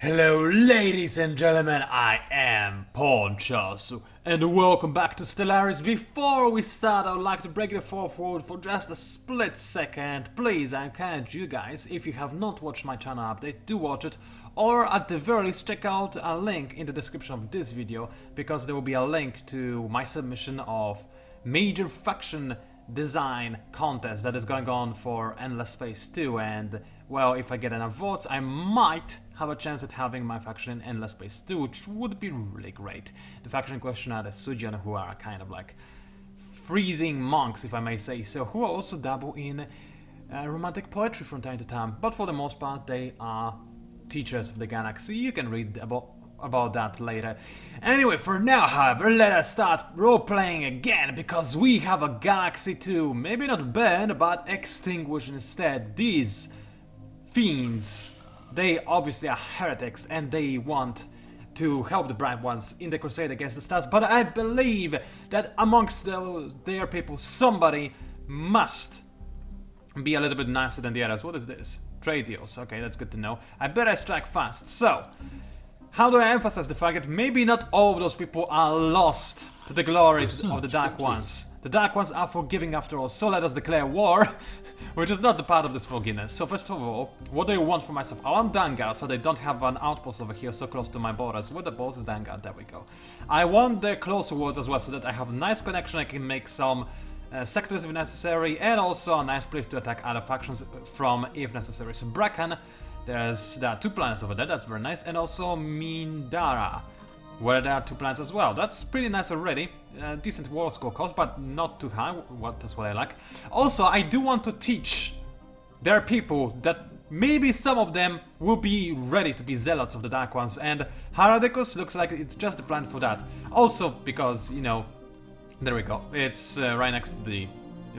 Hello ladies and gentlemen, I am PANCZASU and welcome back to Stellaris. Before we start, I would like to break the fourth wall for just a split second. Please, I encourage you guys, if you have not watched my channel update, do watch it, or at the very least check out a link in the description of this video, because there will be a link to my submission of major faction design contest that is going on for Endless Space 2, and well, if I get enough votes, I might have a chance at having my faction in Endless Space 2, which would be really great. The faction in question are the Sharyan, who are kind of like freezing monks, if I may say so, who also dabble in romantic poetry from time to time, but for the most part they are teachers of the galaxy. You can read about that later. Anyway, for now, however, let us start role-playing again, because we have a galaxy to maybe not burn, but extinguish instead. These fiends, they obviously are heretics, and they want to help the Bright Ones in the crusade against the stars, but I believe that amongst their people, somebody must be a little bit nicer than the others. What is this? Trade deals. Okay, that's good to know. I better strike fast. So, how do I emphasize the fact that maybe not all of those people are lost to the glory of the Dark Ones? The Dark Ones are forgiving after all, so let us declare war, which is not the part of this forgiveness. So first of all, what do I want for myself? I want Dangar, so they don't have an outpost over here so close to my borders. Where the boss is Dangar, there we go. I want their close wards as well, so that I have a nice connection, I can make some sectors if necessary, and also a nice place to attack other factions from if necessary. So Bracken, there are two planets over there, that's very nice, and also Mindara, where there are two planets as well. That's pretty nice already. Decent war score cost, but not too high. That's what I like. Also, I do want to teach their people that maybe some of them will be ready to be zealots of the Dark Ones, and Haradicus looks like it's just the plan for that. Also, because, you know, there we go. It's right next to the,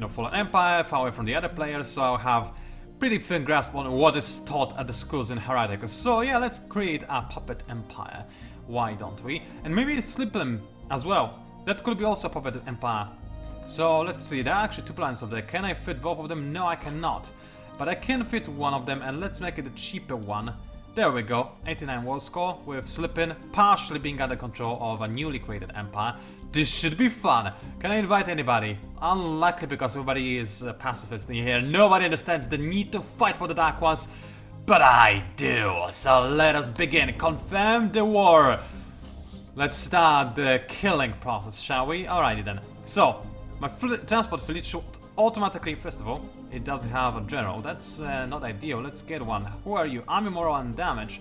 Fallen Empire, far away from the other players, so I'll have pretty thin grasp on what is taught at the schools in Haradicus. So yeah, let's create a puppet empire. Why don't we? And maybe slip them as well. That could be also a puppet empire. So let's see, there are actually two planets over there. Can I fit both of them? No, I cannot. But I can fit one of them, and let's make it a cheaper one. There we go, 89 war score, with Slippin partially being under control of a newly created empire. This should be fun. Can I invite anybody? Unlikely, because everybody is a pacifist in here. Nobody understands the need to fight for the Dark Ones, but I do. So let us begin. Confirm the war. Let's start the killing process, shall we? Alrighty then. So, my transport fleet should automatically, first of all, it doesn't have a general. That's not ideal. Let's get one. Who are you? Army, moral, and damage.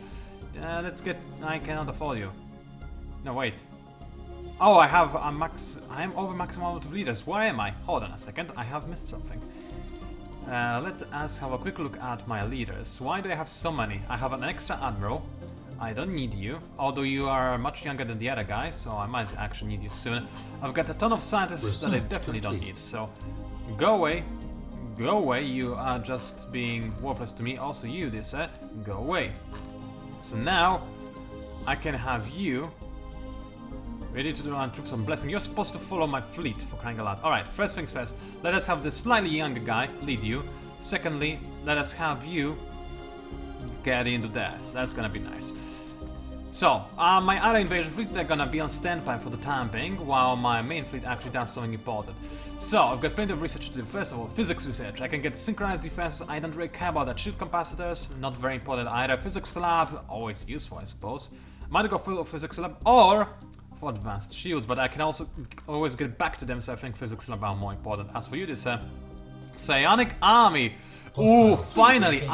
Let's get... I cannot afford you. No, wait. Oh, I have a max... I am over maximum amount of leaders. Where am I? Hold on a second. I have missed something. Let us have a quick look at my leaders. Why do I have so many? I have an extra admiral. I don't need you, although you are much younger than the other guy, so I might actually need you soon. I've got a ton of scientists that I definitely don't need, so go away. Go away, you are just being worthless to me. Also you, go away. So now, I can have you ready to run troops on Blessing. You're supposed to follow my fleet, for crying out loud. Alright, first things first, let us have this slightly younger guy lead you. Secondly, let us have you get into there, so that's gonna be nice. So, my other invasion fleets, they're gonna be on standby for the time being, while my main fleet actually does something important. So, I've got plenty of research to do. First of all, physics research. I can get synchronized defenses. I don't really care about that. Shield capacitors, not very important either. Physics lab, always useful, I suppose. Might go for physics lab, or for advanced shields, but I can also always get back to them, so I think physics lab are more important. As for you, Psionic army. Ooh, finally,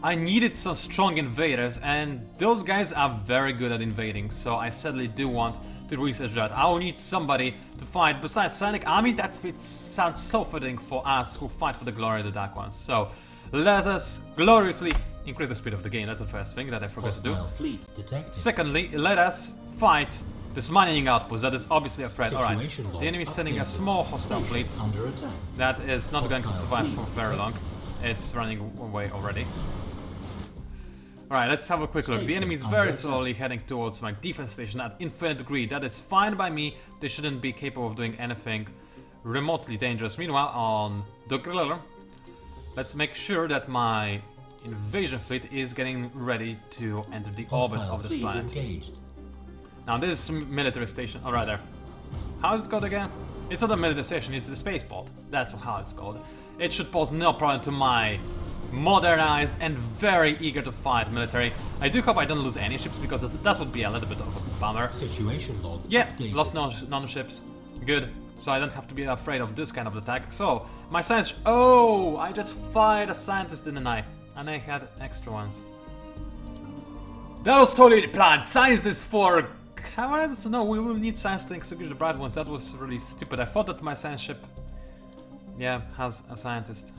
I needed some strong invaders, and those guys are very good at invading, so I sadly do want to research that. I will need somebody to fight besides Psionic army. That sounds so fitting for us who fight for the glory of the Dark Ones. So let us gloriously increase the speed of the game. That's the first thing that I forgot to do. Fleet detected. Secondly, let us fight this mining outpost that is obviously a threat. Alright, the enemy is sending a small hostile fleet under attack. that is not going to survive for very long. It's running away already. Alright, let's have a quick look. The enemy is very slowly heading towards my defense station at infinite degree. That is fine by me. They shouldn't be capable of doing anything remotely dangerous. Meanwhile, on the Griller, let's make sure that my invasion fleet is getting ready to enter the orbit of this planet. Engaged. Now this military station, or rather, how is it called again? It's not a military station, it's the spaceport. That's how it's called. It should pose no problem to my modernized and very eager to fight military. I do hope I don't lose any ships because that would be a little bit of a bummer. Situation log. Yeah, updated. lost none ships. Good. So I don't have to be afraid of this kind of attack. So, my science... Oh! I just fired a scientist, didn't I? And I had extra ones. That was totally the plan. Science is for cowards? No, we will need science to execute the bright ones. That was really stupid. I thought that my science ship... Yeah, has a scientist.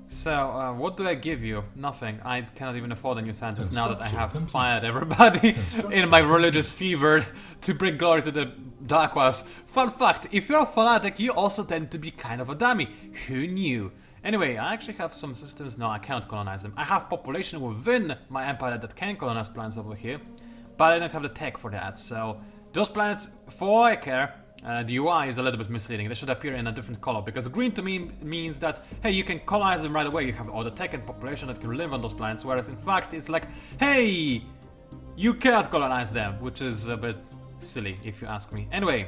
So, what do I give you? Nothing. I cannot even afford a new scientist now that I have fired everybody in my religious fever to bring glory to the Dark Ones. Fun fact, if you're a fanatic, you also tend to be kind of a dummy. Who knew? Anyway, I actually have some systems. No, I cannot colonize them. I have population within my empire that can colonize planets over here, but I don't have the tech for that. So, those planets, for all I care, the UI is a little bit misleading. They should appear in a different color, because green to me means that, hey, you can colonize them right away. You have all the tech and population that can live on those planets, whereas in fact it's like, hey, you cannot colonize them, which is a bit silly if you ask me. Anyway,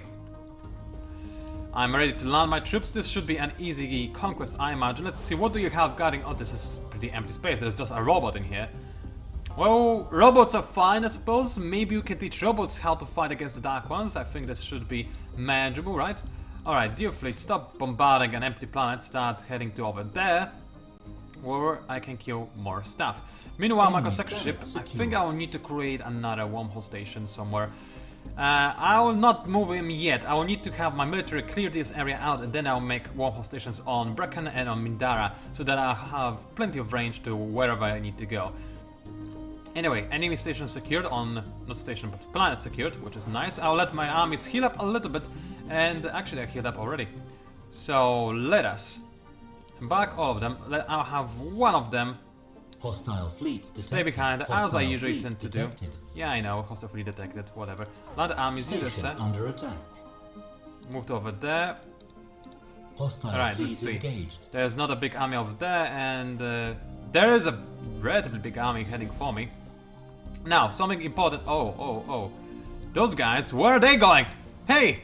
I'm ready to land my troops. This should be an easy conquest, I imagine. Let's see, what do you have guarding? Oh, this is pretty empty space. There's just a robot in here. Well, robots are fine, I suppose. Maybe you can teach robots how to fight against the Dark Ones. I think this should be manageable, right? Alright, dear fleet, stop bombarding an empty planet. Start heading to over there, where I can kill more stuff. Meanwhile, my construction ship, I think I will need to create another wormhole station somewhere. I will not move him yet. I will need to have my military clear this area out, and then I'll make wormhole stations on Brecken and on Mindara, so that I'll have plenty of range to wherever I need to go. Anyway, enemy station secured on, not station, but planet secured, which is nice. I'll let my armies heal up a little bit, and actually I healed up already. So let us embark all of them. I'll have one of them Hostile fleet detected. stay behind, as I Hostile usually fleet tend to detected. do. Yeah, I know, hostile fleet detected, whatever. Land armies do this, Station under attack. moved over there. Hostile Alright, fleet let's see. engaged. There's not a big army over there, and there is a relatively big army heading for me. Now, something important. Oh. Those guys, where are they going? Hey!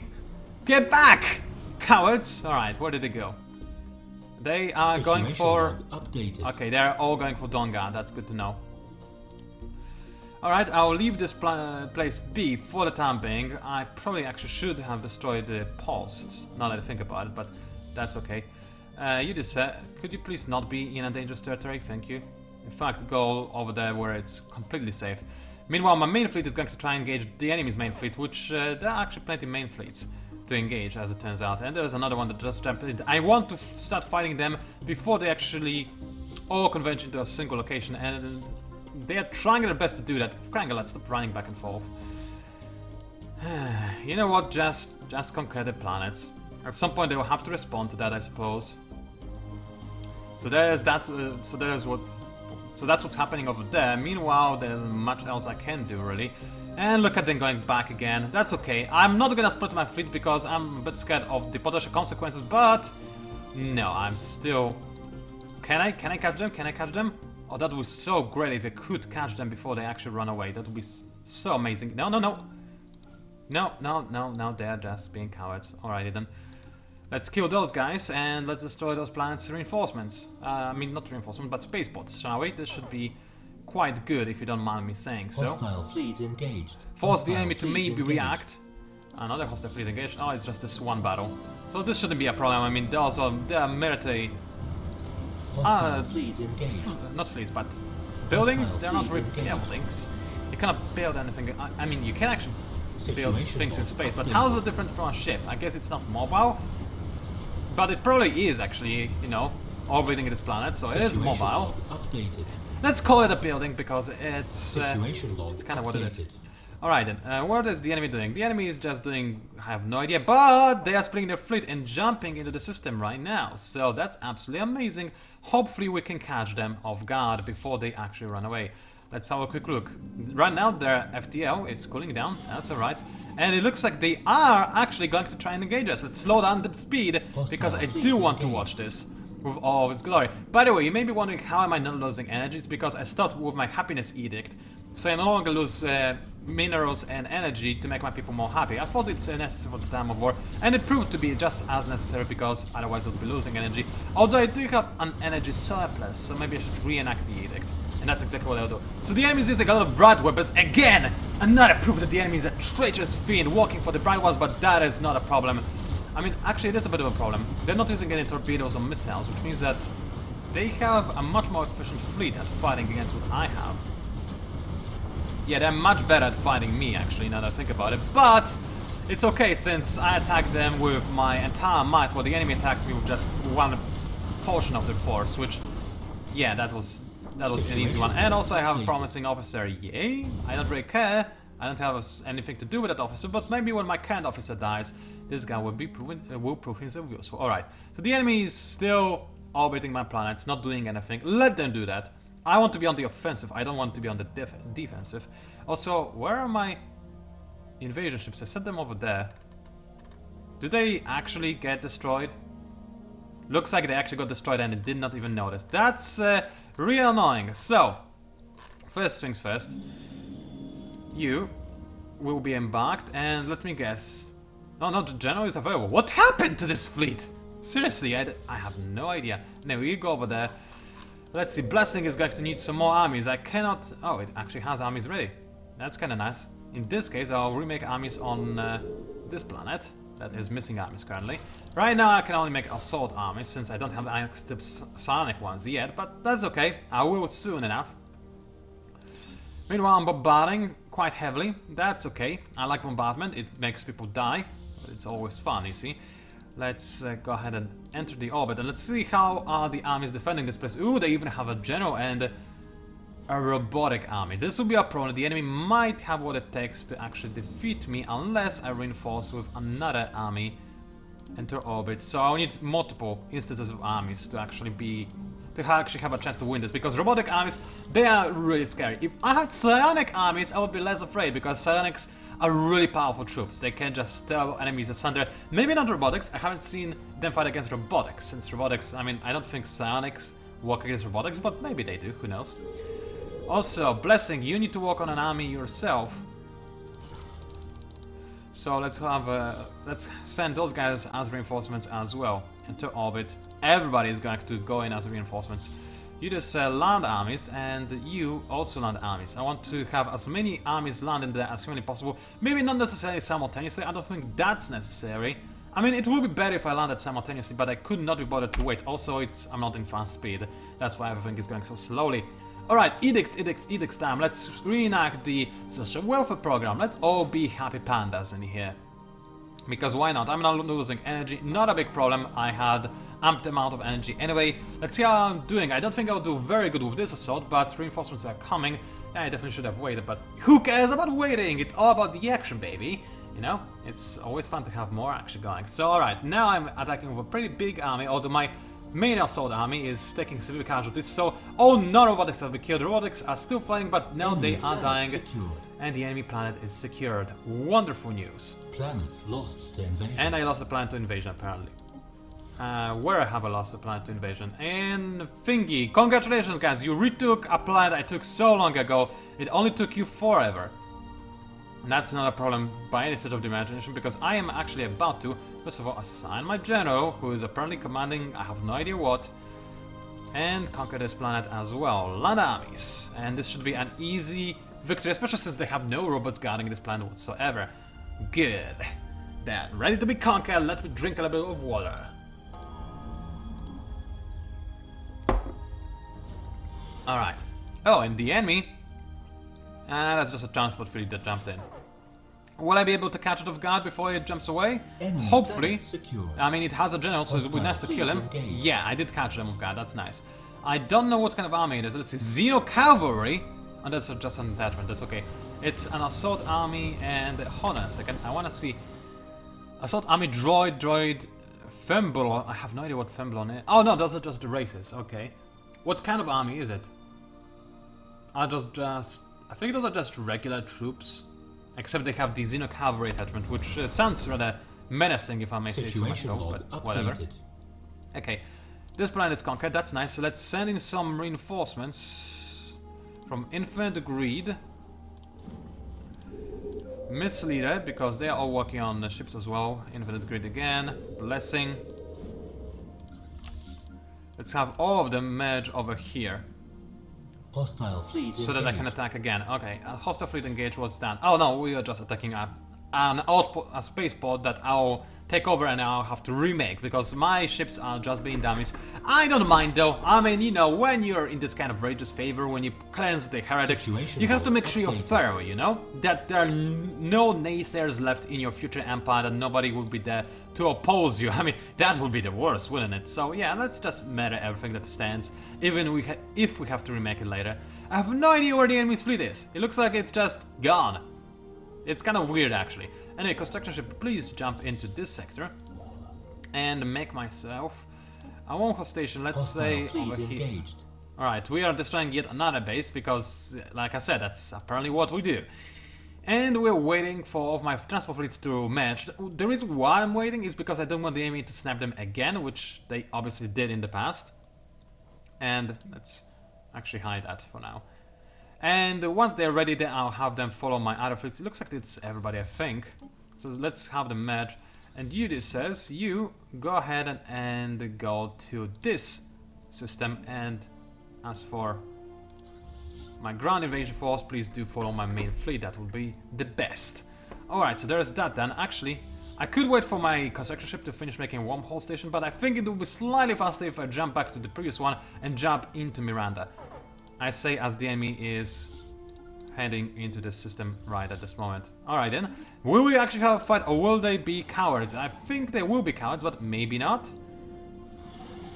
Get back! Cowards! Alright, where did they go? They are going Situation for... log updated. Okay, they're all going for Donga. That's good to know. Alright, I'll leave this place be for the time being. I probably actually should have destroyed the posts, now that I think about it, but that's okay. You just said, could you please not be in a dangerous territory? Thank you. In fact, go over there where it's completely safe. Meanwhile, my main fleet is going to try and engage the enemy's main fleet, which there are actually plenty of main fleets to engage, as it turns out. And there's another one that just jumped in. I want to start fighting them before they actually all converge into a single location, and they are trying their best to do that. Krangel, let's stop running back and forth. You know what? Just conquer the planets. At some point, they will have to respond to that, I suppose. So there's that. So that's what's happening over there. Meanwhile, there's much else I can do, really. And look at them going back again. That's okay. I'm not gonna split my fleet because I'm a bit scared of the potential consequences, but... No, I'm still... Can I catch them? Can I catch them? Oh, that would be so great if I could catch them before they actually run away. That would be so amazing. No. No, they're just being cowards. Alrighty then. Let's kill those guys and let's destroy those planets' reinforcements. I mean, not reinforcements, but spaceports, shall we? This should be quite good if you don't mind me saying so. Hostile fleet engaged. Force the Hostile enemy to fleet maybe engaged. react. Another hostile fleet engaged. Oh, it's just this one battle. So this shouldn't be a problem. I mean, they are military... Hostile fleet engaged. Not fleets, but buildings. Hostile They're not fleet really engaged. buildings. You cannot build anything. I mean, you can actually build Situation things in log space, but updated. how's it different from a ship? I guess it's not mobile, but it probably is actually, you know, orbiting this planet, so it is Situation mobile. log updated. Let's call it a building because it's Situation log it's kind of what it is. updated. Alright then, what is the enemy doing? The enemy is just doing, I have no idea, but they are splitting their fleet and jumping into the system right now. So that's absolutely amazing. Hopefully we can catch them off guard before they actually run away. Let's have a quick look. Right now their FTL is cooling down, that's alright. And it looks like they are actually going to try and engage us. Let's slow down the speed because I do want to watch this. with all of its glory. By the way, you may be wondering how am I not losing energy? It's because I stopped with my happiness edict, so I no longer lose minerals and energy to make my people more happy. I thought it's necessary for the time of war, and it proved to be just as necessary because otherwise I would be losing energy. Although I do have an energy surplus, so maybe I should reenact the edict. And that's exactly what I'll do. So the enemy is using a lot of bright weapons. Again! Another proof that the enemy is a treacherous fiend walking for the bright ones, but that is not a problem. I mean, actually it is a bit of a problem. They're not using any torpedoes or missiles, which means that they have a much more efficient fleet at fighting against what I have. Yeah, they're much better at fighting me, actually, now that I think about it. But it's okay, since I attacked them with my entire might, while the enemy attacked me with just one portion of their force, which, yeah, that was an easy one. And also I have a promising officer. Yay! I don't really care. I don't have anything to do with that officer, but maybe when my current officer dies, this guy will prove himself useful. Alright, so the enemy is still orbiting my planets, not doing anything. Let them do that. I want to be on the offensive, I don't want to be on the defensive. Also, where are my invasion ships? I set them over there. Did they actually get destroyed? Looks like they actually got destroyed and I did not even notice. That's real annoying. So, first things first. You will be embarked, and let me guess. No, no, the general is available. What happened to this fleet? Seriously, I have no idea. Anyway, you go over there. Let's see, Blessing is going to need some more armies. I cannot... Oh, it actually has armies ready. That's kind of nice. In this case, I'll remake armies on this planet. That is missing armies currently. Right now, I can only make assault armies, since I don't have the active psionic ones yet, but that's okay. I will soon enough. Meanwhile, I'm bombarding quite heavily. That's okay. I like bombardment. It makes people die. But it's always fun, you see. Let's go ahead and enter the orbit. And let's see how are the armies defending this place. Ooh, they even have a general and a robotic army. This will be a problem. The enemy might have what it takes to actually defeat me unless I reinforce with another army enter orbit. So I'll need multiple instances of armies to actually have a chance to win this, because robotic armies, they are really scary. If I had psionic armies, I would be less afraid, because psionics are really powerful troops. They can just tear enemies asunder. Maybe not robotics. I haven't seen them fight against robotics, since robotics, I mean, I don't think psionics work against robotics, but maybe they do, who knows. Also, Blessing, you need to work on an army yourself. So let's send those guys as reinforcements as well into orbit. Everybody is going to go in as reinforcements. You just land armies, and you also land armies. I want to have as many armies land in there as humanly possible. Maybe not necessarily simultaneously. I don't think that's necessary. I mean, it would be better if I landed simultaneously, but I could not be bothered to wait. Also, I'm not in fast speed. That's why everything is going so slowly. Alright, edicts time. Let's reenact the social welfare program. Let's all be happy pandas in here. Because why not? I'm not losing energy, not a big problem. I had amped amount of energy anyway. Let's see how I'm doing. I don't think I'll do very good with this assault, but reinforcements are coming. I definitely should have waited, but who cares about waiting? It's all about the action, baby. You know, it's always fun to have more action going. So alright, now I'm attacking with a pretty big army, although my main assault army is taking severe casualties. So all non-robotics have been killed. Robotics are still fighting, but now they are dying. Secured. And the enemy planet is secured. Wonderful news. Planet lost to invasion. And I lost the planet to invasion, apparently. Where have I lost the planet to invasion? In Thingy. Congratulations, guys. You retook a planet I took so long ago. It only took you forever. And that's not a problem by any stretch of the imagination, because I am actually about to, first of all, assign my general, who is apparently commanding I have no idea what, and conquer this planet as well. Land armies. And this should be an easy victory, especially since they have no robots guarding this planet whatsoever. Good. Then, ready to be conquered, let me drink a little bit of water. Alright. Oh, and the enemy... that's just a transport fleet that jumped in. Will I be able to catch it off guard before it jumps away? Enemy Hopefully. secured. I mean, it has a general, so it would be nice to kill him. Engaged. Yeah, I did catch them off guard, that's nice. I don't know what kind of army it is. Let's see, Xeno Cavalry. Oh, that's just an attachment, that's okay. It's an assault army, and hold on a second, I want to see. Assault army droid Femblon. I have no idea what Femblon is. Oh no, those are just the races, okay. What kind of army is it? I think those are just regular troops. Except they have the Xeno Cavalry attachment, which sounds rather menacing if I may say so Situation myself, log but whatever. updated. Okay. This planet is conquered, that's nice. So let's send in some reinforcements from Infinite Greed. Misleader, because they are all working on the ships as well. Infinite Greed again. Blessing. Let's have all of them merge over here. Hostile fleet So that I can attack again. Okay, hostile fleet engage, what's that? Oh no, we are just attacking an output, a spaceport that I'll take over and I'll have to remake because my ships are just being dummies. I don't mind though. I mean, you know, when you're in this kind of religious favor, when you cleanse the heretics, you have to make sure you're thorough, you know? That there are no naysayers left in your future empire, that nobody will be there to oppose you. I mean, that would be the worst, wouldn't it? So yeah, let's just murder everything that stands, even if we have to remake it later. I have no idea where the enemy's fleet is. It looks like it's just gone. It's kind of weird, actually. Anyway, construction ship, please jump into this sector and make myself a one station. Let's say over here. Alright, we are destroying yet another base because, like I said, that's apparently what we do. And we're waiting for all of my transport fleets to match. The reason why I'm waiting is because I don't want the enemy to snap them again, which they obviously did in the past. And let's actually hide that for now. And once they're ready, then I'll have them follow my other fleets. It looks like it's everybody, I think. So let's have them merge. And you, this says, you go ahead and go to this system. And as for my ground invasion force, please do follow my main fleet. That would be the best. Alright, so there's that then. Actually, I could wait for my construction ship to finish making wormhole station, but I think it would be slightly faster if I jump back to the previous one and jump into Miranda. I say as the enemy is heading into the system right at this moment. Alright then, will we actually have a fight or will they be cowards? I think they will be cowards, but maybe not.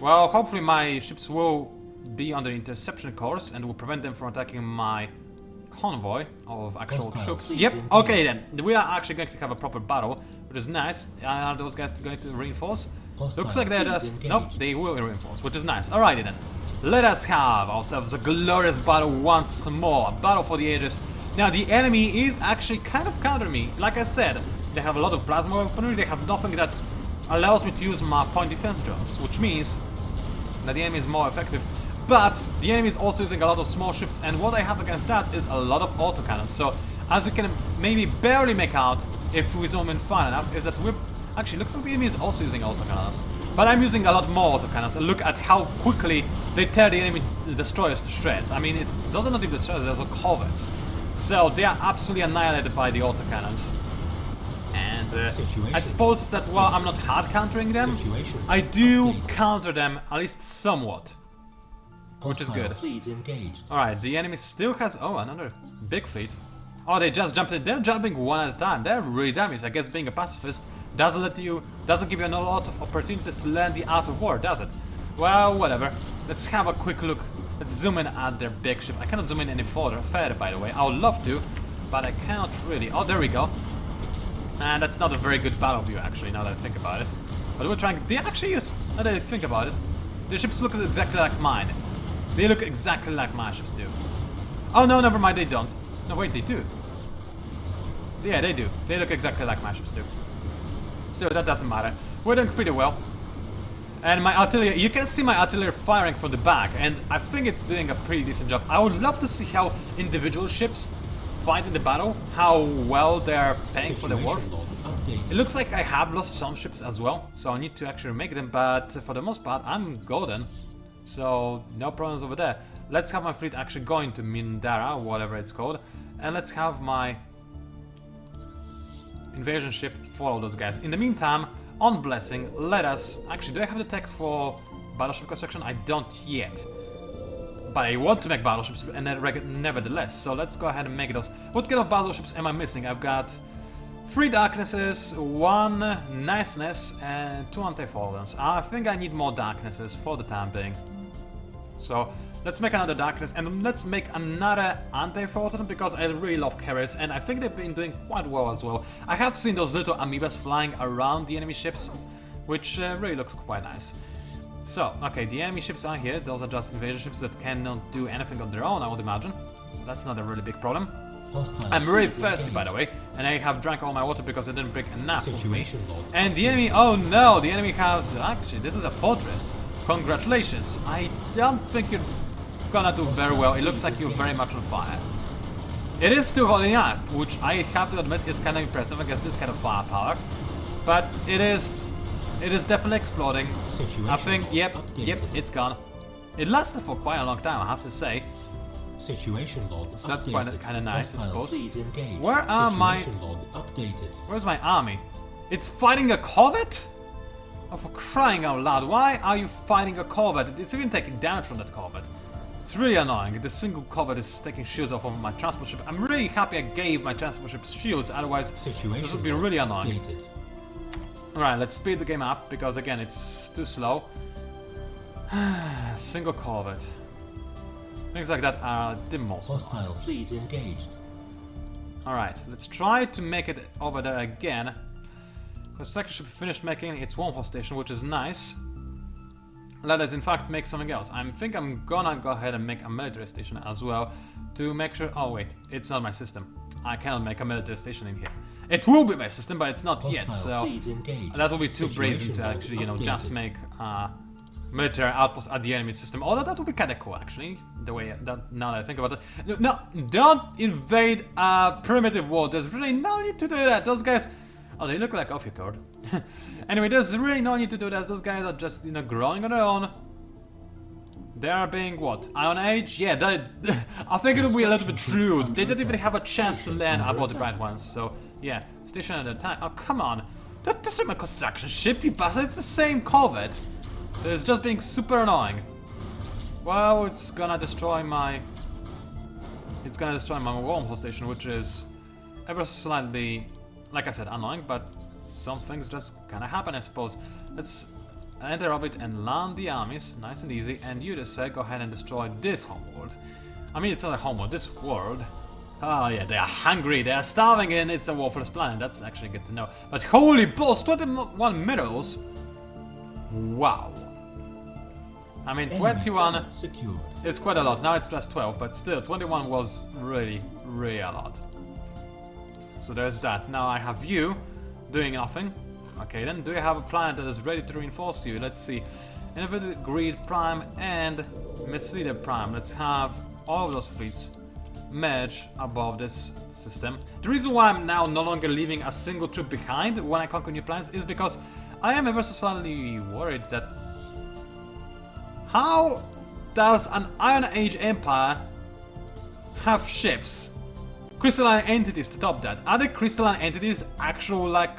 Well, hopefully my ships will be on the interception course and will prevent them from attacking my convoy of actual troops. Yep, okay then, we are actually going to have a proper battle, which is nice. Are those guys going to reinforce? Looks like they're just... Nope, they will reinforce, which is nice. Alrighty then. Let us have ourselves a glorious battle once more. A battle for the ages. Now, the enemy is actually kind of countering me. Like I said, they have a lot of plasma weaponry. They have nothing that allows me to use my point defense drones, which means that the enemy is more effective. But the enemy is also using a lot of small ships, and what I have against that is a lot of autocannons. So, as you can maybe barely make out, if we zoom in far enough, is that we're... Actually, looks like the enemy is also using autocannons. But I'm using a lot more autocannons, and look at how quickly they tear the enemy destroyers to shreds. I mean, those are not even destroyers, those are corvettes. So they are absolutely annihilated by the autocannons. And I suppose that while I'm not hard countering them, I do counter them at least somewhat. Which is good. Alright, the enemy still has... Oh, another big fleet. Oh, they just jumped in. They're jumping one at a time. They're really dummies. I guess being a pacifist doesn't give you a lot of opportunities to learn the art of war, does it? Well, whatever. Let's have a quick look. Let's zoom in at their big ship. I cannot zoom in any further, by the way. I would love to, but I cannot really. Oh, there we go. And that's not a very good battle view, actually, now that I think about it. But we're trying... They actually use... Now that I think about it, the ships look exactly like mine. They look exactly like my ships do. Oh, no, never mind, they don't. No, wait, they do. Yeah, they do. They look exactly like my ships do. Still, that doesn't matter. We're doing pretty well. And my artillery, you can see my artillery firing from the back, and I think it's doing a pretty decent job. I would love to see how individual ships fight in the battle, how well they're paying for their work. It looks like I have lost some ships as well, so I need to actually make them, but for the most part, I'm golden. So, no problems over there. Let's have my fleet actually going to Mindara, whatever it's called, and let's have my invasion ship follow those guys. In the meantime, on Blessing, let us... Actually, do I have the tech for battleship construction? I don't yet. But I want to make battleships nevertheless, so let's go ahead and make those. What kind of battleships am I missing? I've got 3 darknesses, 1 niceness, and 2 anti-folders. I think I need more darknesses for the time being. So, let's make another darkness, and let's make another anti-photon because I really love carriers, and I think they've been doing quite well as well. I have seen those little amoebas flying around the enemy ships, which really look quite nice. So, okay, the enemy ships are here. Those are just invasion ships that cannot do anything on their own, I would imagine. So that's not a really big problem. I'm really thirsty, by the way, and I have drank all my water because I didn't bring enough of me. And the enemy, oh no, the enemy has, actually, this is a fortress. Congratulations. I don't think you're gonna do very well. It looks like you're very much on fire. It is still holding up, which I have to admit is kind of impressive against this kind of firepower. But it is definitely exploding. Situation I think, yep, updated. it's gone. It lasted for quite a long time, I have to say. Situation log So that's quite kind of nice, I Hostile suppose. fleet engaged. Where are my... Situation log updated. Where's my army? It's fighting a corvette? Oh, for crying out loud, why are you fighting a corvette? It's even taking damage from that corvette. It's really annoying. The single corvette is taking shields off of my transport ship. I'm really happy I gave my transport ship shields, otherwise this would be really annoying. Updated. Alright, let's speed the game up, because again, it's too slow. Single corvette. Things like that are the most Hostile fleet engaged. Alright, let's try to make it over there again. Construction ship finished making its wormhole station, which is nice. Let us in fact make something else. I think I'm gonna go ahead and make a military station as well to make sure... Oh wait, it's not my system. I cannot make a military station in here. It will be my system, but it's not yet, so fleet engaged. that will be too brazen to Situation log actually, you know, just updated. make military outpost at the enemy system. Although that would be kind of cool, actually, the way that now that I think about it. No, don't invade a primitive world. There's really no need to do that. Those guys, oh, they look like off your code. Anyway, there's really no need to do that. Those guys are just, you know, growing on their own. They are being what? Iron Age? Yeah, I think it'll be a little bit rude. They didn't even have a chance to learn about the right ones. So yeah, station at a time. Oh come on, that's not my construction ship, you bastard. It's the same corvette. It's just being super annoying. Well, it's gonna destroy my wormhole station, which is ever so slightly, like I said, annoying. But some things just kind of happen, I suppose. Let's enter orbit and land the armies, nice and easy. And you just say, go ahead and destroy this homeworld. I mean, it's not a homeworld, this world. Oh yeah, they are hungry, they are starving, and it's a worthless planet. That's actually good to know. But holy balls, 21 minerals. Wow. I mean, Enemy 21 planet secured. is quite a lot. Now it's just 12, but still, 21 was really, really a lot. So there's that. Now I have you doing nothing. Okay, then do you have a planet that is ready to reinforce you? Let's see. Innovative Greed Prime and Misleader Prime. Let's have all of those fleets merge above this system. The reason why I'm now no longer leaving a single troop behind when I conquer new planets is because I am ever so slightly worried that how does an Iron Age empire have ships? Crystalline entities to top that. Are the crystalline entities actual like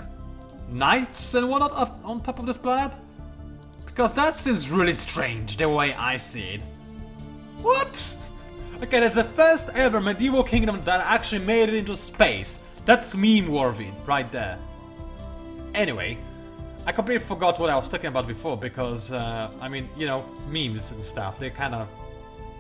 knights and whatnot up on top of this planet? Because that seems really strange the way I see it. What? Okay, that's the first ever medieval kingdom that actually made it into space. That's meme worthy right there. Anyway, I completely forgot what I was talking about before because, I mean, you know, memes and stuff, they kind of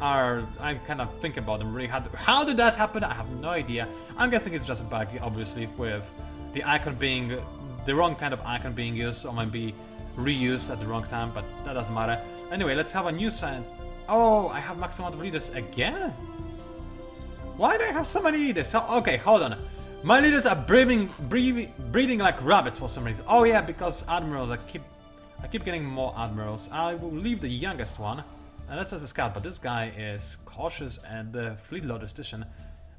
are, I kind of think about them really hard. How did that happen? I have no idea. I'm guessing it's just a bug, obviously, with the icon being, the wrong kind of icon being used, or might be reused at the wrong time, but that doesn't matter. Anyway, let's have a new sign. Oh, I have max amount of leaders again? Why do I have so many leaders? Okay, hold on. My leaders are breeding like rabbits for some reason. Oh yeah, because admirals. I keep getting more admirals. I will leave the youngest one, and that's just a scout. But this guy is cautious and the fleet logistician.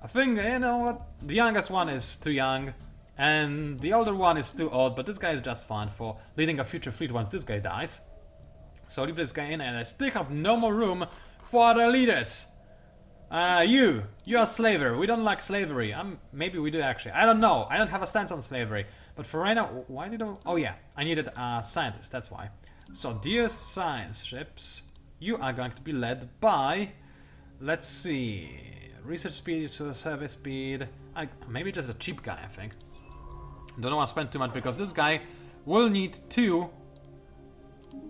I think, you know what? The youngest one is too young, and the older one is too old. But this guy is just fine for leading a future fleet once this guy dies. So leave this guy in, and I still have no more room for other leaders. You are slaver. We don't like slavery. Maybe we do actually. I don't know. I don't have a stance on slavery. But for right now, why did I... Oh yeah, I needed a scientist, that's why. So, dear science ships, you are going to be led by... Let's see... Research speed, service speed... maybe just a cheap guy, I think. Don't want to spend too much because this guy will need to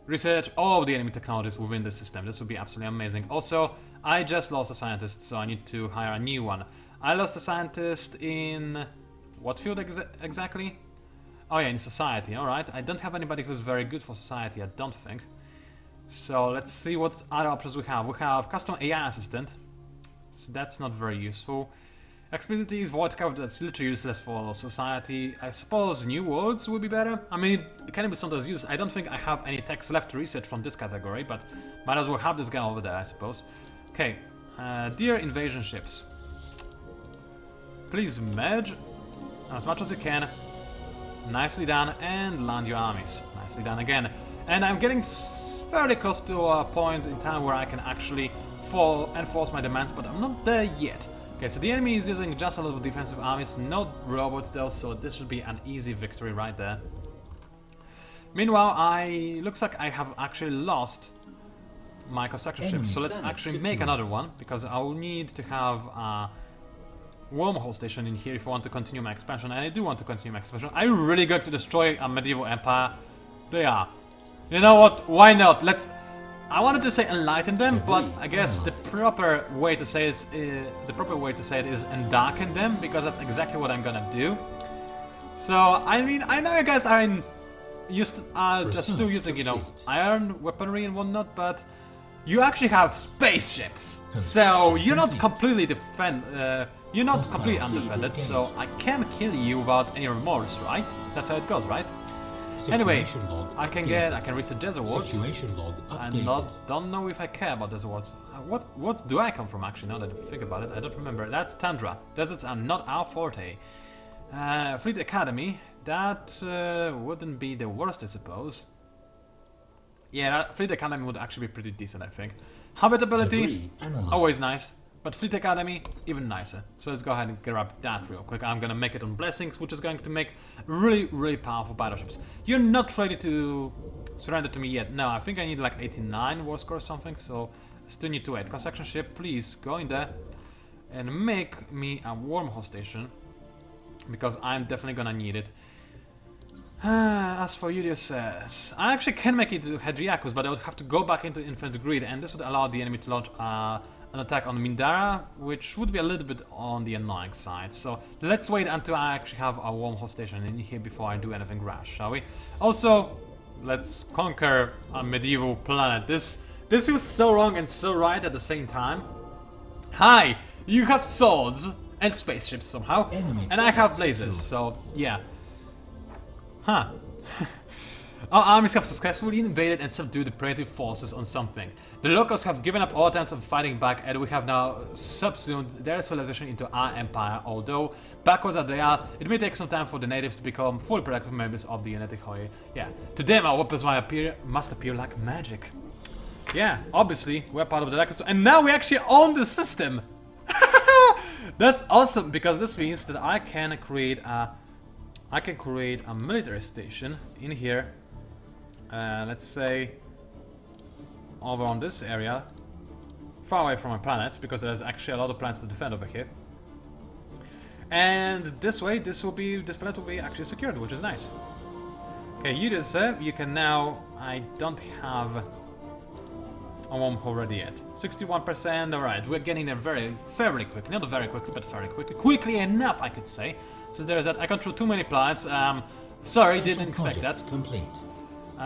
research all of the enemy technologies within the system. This would be absolutely amazing. Also, I just lost a scientist, so I need to hire a new one. I lost a scientist in... what field exactly? Oh yeah, in society, alright. I don't have anybody who's very good for society, I don't think. So let's see what other options we have. We have custom AI assistant. So that's not very useful. Expedities, void cover, that's literally useless for society. I suppose new worlds would be better. I mean, it can be sometimes used. I don't think I have any text left to research from this category, but might as well have this guy over there, I suppose. Okay, dear invasion ships. Please merge as much as you can. Nicely done, and land your armies. Nicely done again. And I'm getting fairly close to a point in time where I can actually enforce my demands, but I'm not there yet. Okay, so the enemy is using just a little defensive armies, no robots though, so this should be an easy victory right there. Meanwhile, looks like I have actually lost my construction ship, so let's actually make another one, because I will need to have a wormhole station in here if I want to continue my expansion, and I do want to continue my expansion. Are you really going to destroy a medieval empire? They are. You know what? Why not? I wanted to say enlighten them, but I guess the proper way to say it is endarken them, because that's exactly what I'm gonna do. So I mean, I know you guys are just still using, you know, iron weaponry and whatnot, but you actually have spaceships, so you're not completely undefended. So I can kill you without any remorse, right? That's how it goes, right? Anyway, I can reset desert worlds. I don't know if I care about desert worlds. What do I come from actually? Now that I think about it, I don't remember. That's tundra. Deserts are not our forte. Fleet Academy. That wouldn't be the worst, I suppose. Yeah, Fleet Academy would actually be pretty decent, I think. Habitability, always nice. But Fleet Academy, even nicer. So let's go ahead and grab that real quick. I'm gonna make it on Blessings, which is going to make really, really powerful battleships. You're not ready to surrender to me yet. No, I think I need like 89 war score or something, so still need to wait. Construction ship, please go in there and make me a wormhole station, because I'm definitely gonna need it. As for UDSS, I actually can make it to Hadriacus, but I would have to go back into Infinite Grid, and this would allow the enemy to launch an attack on Mindara, which would be a little bit on the annoying side. So let's wait until I actually have a wormhole station in here before I do anything rash, shall we? Also, let's conquer a medieval planet. This feels so wrong and so right at the same time. Hi, you have swords and spaceships somehow, and I have lasers, so yeah. Huh. Our armies have successfully invaded and subdued the primitive forces on something. The locals have given up all attempts of fighting back, and we have now subsumed their civilization into our empire. Although, backwards as they are, it may take some time for the natives to become fully productive members of the United Hoy. Yeah, to them our weapons must appear like magic. Yeah, obviously, we're part of the Lakers, and now we actually own the system! That's awesome, because this means that I can create a military station in here. Let's say over on this area, far away from my planets, because there's actually a lot of planets to defend over here. And this way, this planet will be actually secured, which is nice. Okay, you can now. I don't have a wormhole ready yet. 61%. All right, we're getting there fairly quickly. Not very quickly, but very quickly. Quickly enough, I could say. So there's that. I control too many planets. Sorry, didn't expect that. Complete.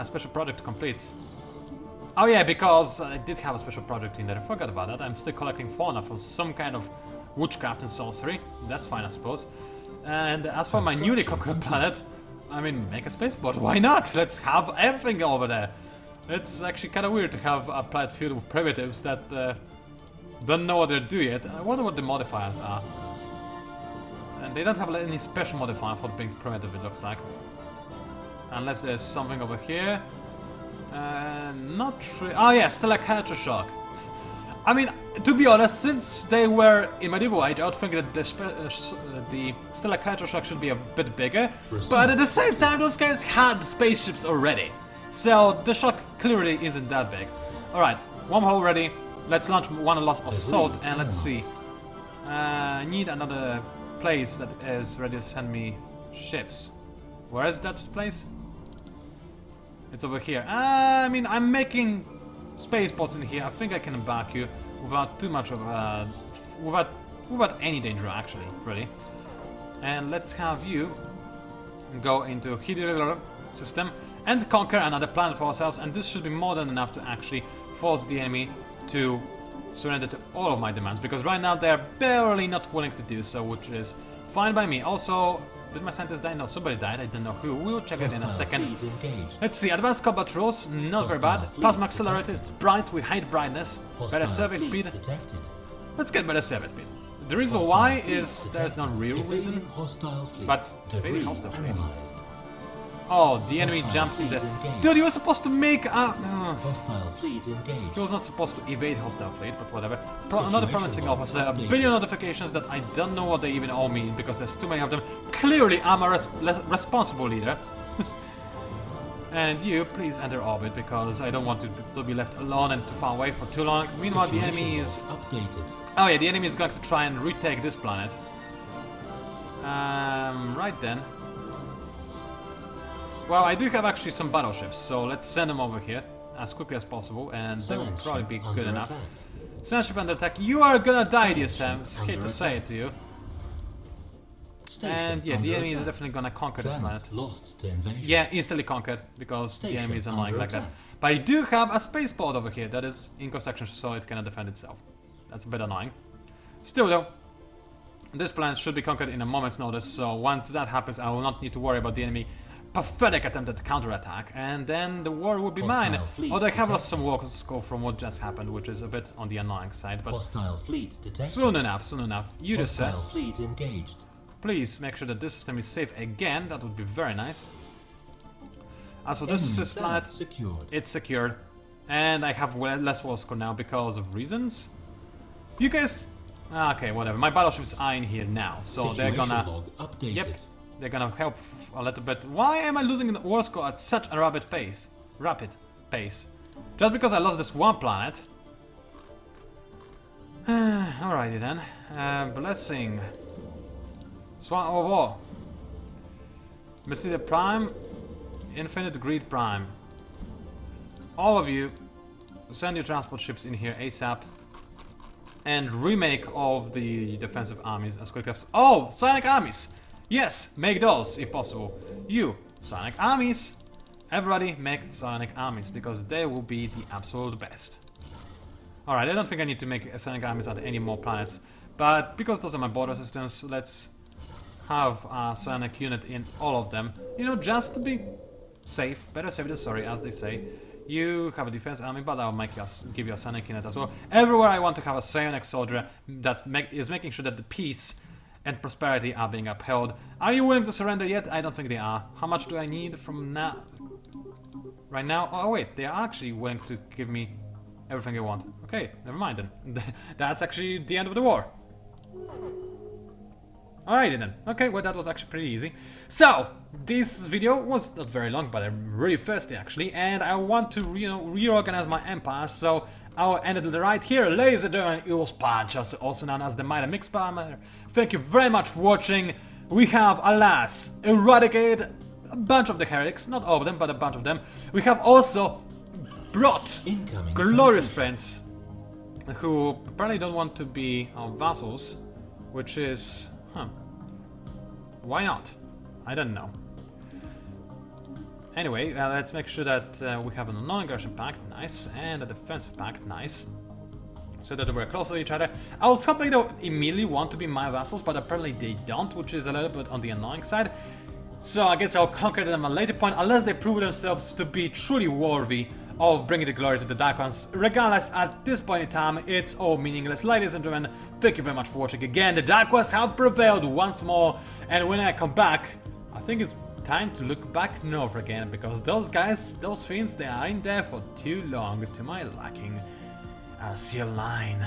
Special project complete. Oh yeah, because I did have a special project in there. I forgot about that. I'm still collecting fauna for some kind of witchcraft and sorcery. That's fine, I suppose. And as for my newly conquered planet, I mean, make a spaceport. Why not? Let's have everything over there. It's actually kind of weird to have a planet filled with primitives that don't know what they're doing yet. I wonder what the modifiers are. And they don't have any special modifier for being primitive, it looks like. Unless there's something over here. Not really. Oh yeah, Stellar Culture Shock. I mean, to be honest, since they were in medieval age, I would think that the Stellar Culture Shock should be a bit bigger. But at the same time, those guys had spaceships already. So the shock clearly isn't that big. Alright, wormhole ready. Let's launch one last assault, and let's see. I need another place that is ready to send me ships. Where is that place? It's over here. I mean, I'm making spaceports in here. I think I can embark you without too much of without any danger, actually, really. And let's have you go into Hidilor system and conquer another planet for ourselves, and this should be more than enough to actually force the enemy to surrender to all of my demands, because right now they are barely not willing to do so, which is fine by me. Also, did my scientist die? No, somebody died. I don't know who. We'll check it in a second. Let's see. Advanced combat rules, not very bad. Plasma accelerator, it's bright. We hate brightness. Better survey speed. Let's get better survey speed. The reason why is there's no real reason. But evading hostile fleet. Oh, the enemy jumped in the... Dude, you were supposed to make a... Hostile fleet engaged. He was not supposed to evade hostile fleet, but whatever. Another promising officer, a billion notifications that I don't know what they even all mean, because there's too many of them. Clearly, I'm a responsible leader. And you, please enter orbit, because I don't want to be left alone and too far away for too long. Meanwhile, the enemy is... updated. Oh yeah, the enemy is going to try and retake this planet. Right then. Well, I do have actually some battleships, so let's send them over here as quickly as possible, and they will probably be good enough. Science ship under attack. You are gonna die, dear Sam. Hate to say it to you. And yeah, the enemy is definitely gonna conquer this planet. Lost to invasion. Yeah, instantly conquered, because the enemy is annoying like that. But I do have a spaceport over here that is in construction, so it cannot defend itself. That's a bit annoying. Still though, this planet should be conquered in a moment's notice, so once that happens, I will not need to worry about the enemy pathetic attempt at counterattack, and then the war will be mine. Although I have lost some war score from what just happened, which is a bit on the annoying side, but hostile fleet detected. Soon enough. You just said. Fleet engaged. Please make sure that this system is safe again. That would be very nice. As for this planet, secured. It's secured, and I have less war score now because of reasons. You guys, okay, whatever. My battleships are in here now, so they're gonna. Log updated. Yep. They're gonna help a little bit. Why am I losing the war score at such a rapid pace? Just because I lost this one planet? Alrighty then. Blessing. Swan of War. Messiah Prime. Infinite Greed Prime. All of you, send your transport ships in here ASAP. And remake all of the defensive armies as quickly as... Oh! Psionic armies! Yes, make those if possible. You, psionic armies. Everybody make psionic armies, because they will be the absolute best. Alright, I don't think I need to make psionic armies at any more planets, but because those are my border systems, let's have a psionic unit in all of them. You know, just to be safe. Better safe than sorry, as they say. You have a defense army, but I'll give you a psionic unit as well. Everywhere I want to have a psionic soldier that is making sure that the peace and prosperity are being upheld. Are you willing to surrender yet? I don't think they are. How much do I need from now? Right now? Oh wait, they are actually willing to give me everything I want. Okay, never mind then. That's actually the end of the war. Alrighty then. Okay, well that was actually pretty easy. So, this video was not very long, but I'm really thirsty actually, and I want to, you know, reorganize my empire, so I'll end it right here. Ladies and gentlemen, it was PANCZASU, also known as the Mighty Mix Parameter. Thank you very much for watching. We have, alas, eradicated a bunch of the heretics, not all of them, but a bunch of them. We have also brought glorious friends who apparently don't want to be our vassals, which is, why not? I don't know. Anyway, let's make sure that we have a non-aggression pact, nice, and a defensive pact, nice. So that we're close to each other. I was hoping they would immediately want to be my vassals, but apparently they don't, which is a little bit on the annoying side. So I guess I'll conquer them at a later point, unless they prove themselves to be truly worthy of bringing the glory to the Dark Ones. Regardless, at this point in time, it's all meaningless. Ladies and gentlemen, thank you very much for watching again. The Dark Ones have prevailed once more, and when I come back, I think it's time to look back north again, because those guys, those fiends, they are in there for too long to my liking. I'll see you online.